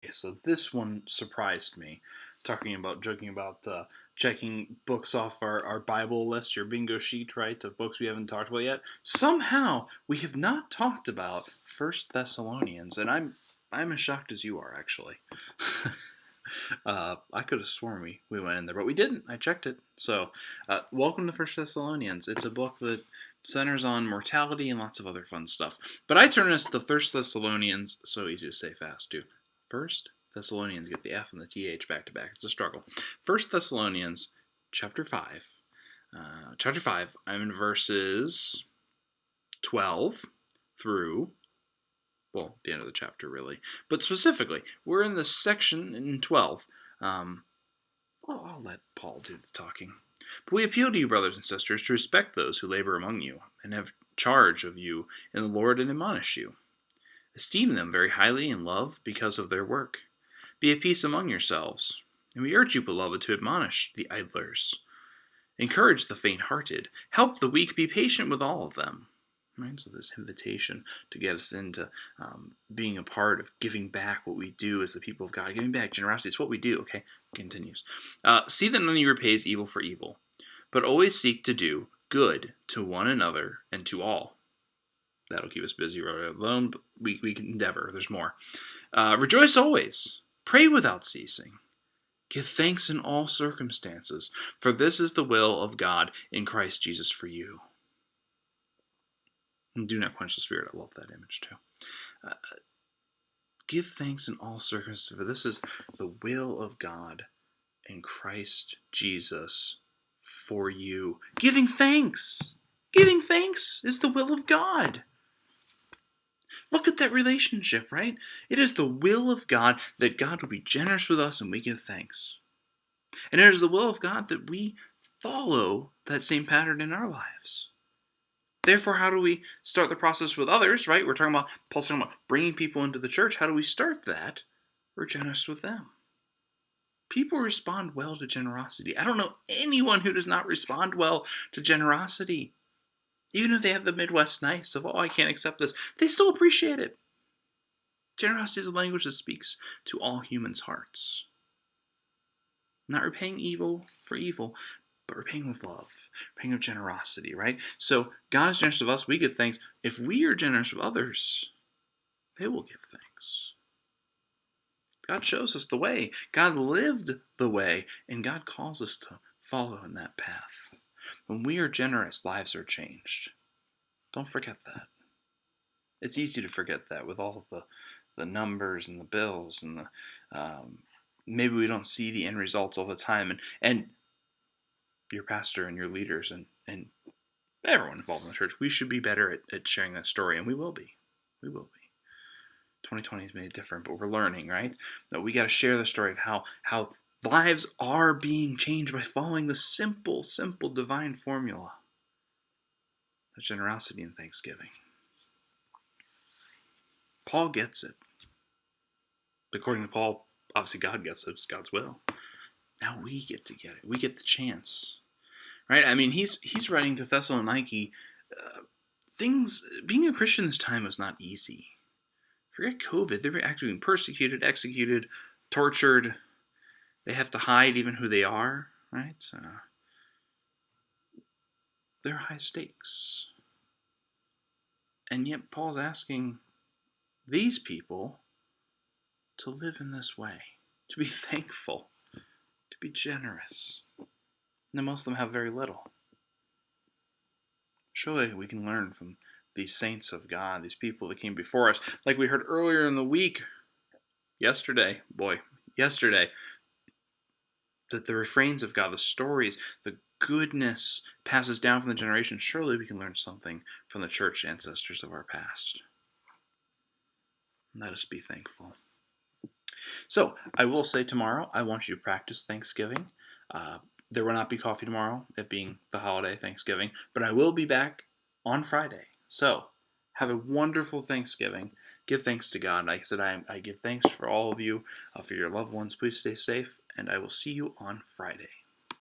Okay, so this one surprised me. Joking about checking books off our Bible list, your bingo sheet, right, of books we haven't talked about yet. Somehow we have not talked about First Thessalonians, and I'm as shocked as you are, actually. I could have sworn we went in there, but we didn't. I checked it. So, welcome to First Thessalonians. It's a book that centers on mortality and lots of other fun stuff. But I turn us to First Thessalonians. So easy to say fast, too. First Thessalonians, get the F and the TH back to back. It's a struggle. First Thessalonians, chapter 5. Chapter 5, I'm in verses 12 through, well, the end of the chapter, really. But specifically, we're in the section in 12. I'll let Paul do the talking. But we appeal to you, brothers and sisters, to respect those who labor among you and have charge of you in the Lord and admonish you. Esteem them very highly in love because of their work. Be at peace among yourselves. And we urge you, beloved, to admonish the idlers. Encourage the faint-hearted. Help the weak. Be patient with all of them. Right? So this invitation to get us into being a part of giving back what we do as the people of God. Giving back, generosity, it's what we do, okay? Continues. See that none of you repays evil for evil, but always seek to do good to one another and to all. That'll keep us busy right alone, but we can endeavor. There's more. Rejoice always. Pray without ceasing. Give thanks in all circumstances, for this is the will of God in Christ Jesus for you. And do not quench the Spirit. I love that image too. Give thanks in all circumstances, for this is the will of God in Christ Jesus for you. Giving thanks. Giving thanks is the will of God. Look at that relationship, right? It is the will of God that God will be generous with us and we give thanks. And it is the will of God that we follow that same pattern in our lives. Therefore, how do we start the process with others, right? Paul's talking about bringing people into the church. How do we start that? We're generous with them. People respond well to generosity. I don't know anyone who does not respond well to generosity. Even if they have the Midwest nice of, I can't accept this, they still appreciate it. Generosity is a language that speaks to all humans' hearts. Not repaying evil for evil, but repaying with love, repaying with generosity, right? So God is generous with us, we give thanks. If we are generous with others, they will give thanks. God shows us the way. God lived the way, and God calls us to follow in that path. When we are generous, lives are changed. Don't forget that. It's easy to forget that with all of the numbers and the bills and the maybe we don't see the end results all the time. And your pastor and your leaders and everyone involved in the church, we should be better at sharing that story, and we will be. We will be. 2020 has made it different, but we're learning, right? That we got to share the story of how lives are being changed by following the simple divine formula of generosity and thanksgiving. Paul gets it. According to Paul, obviously God gets it. It's God's will. Now we get to get it. We get the chance, right? I mean, he's writing to Thessaloniki. Being a Christian this time was not easy. Forget COVID. They're actually being persecuted, executed, tortured. They have to hide even who they are, right? They're high stakes. And yet Paul's asking these people to live in this way, to be thankful, to be generous. And most of them have very little. Surely we can learn from these saints of God, these people that came before us. Like we heard earlier in the week, yesterday, that the refrains of God, the stories, the goodness passes down from the generations. Surely we can learn something from the church ancestors of our past. Let us be thankful. So, I will say tomorrow, I want you to practice Thanksgiving. There will not be coffee tomorrow, it being the holiday, Thanksgiving, but I will be back on Friday. So, have a wonderful Thanksgiving. Give thanks to God. Like I said, I give thanks for all of you, for your loved ones. Please stay safe, and I will see you on Friday.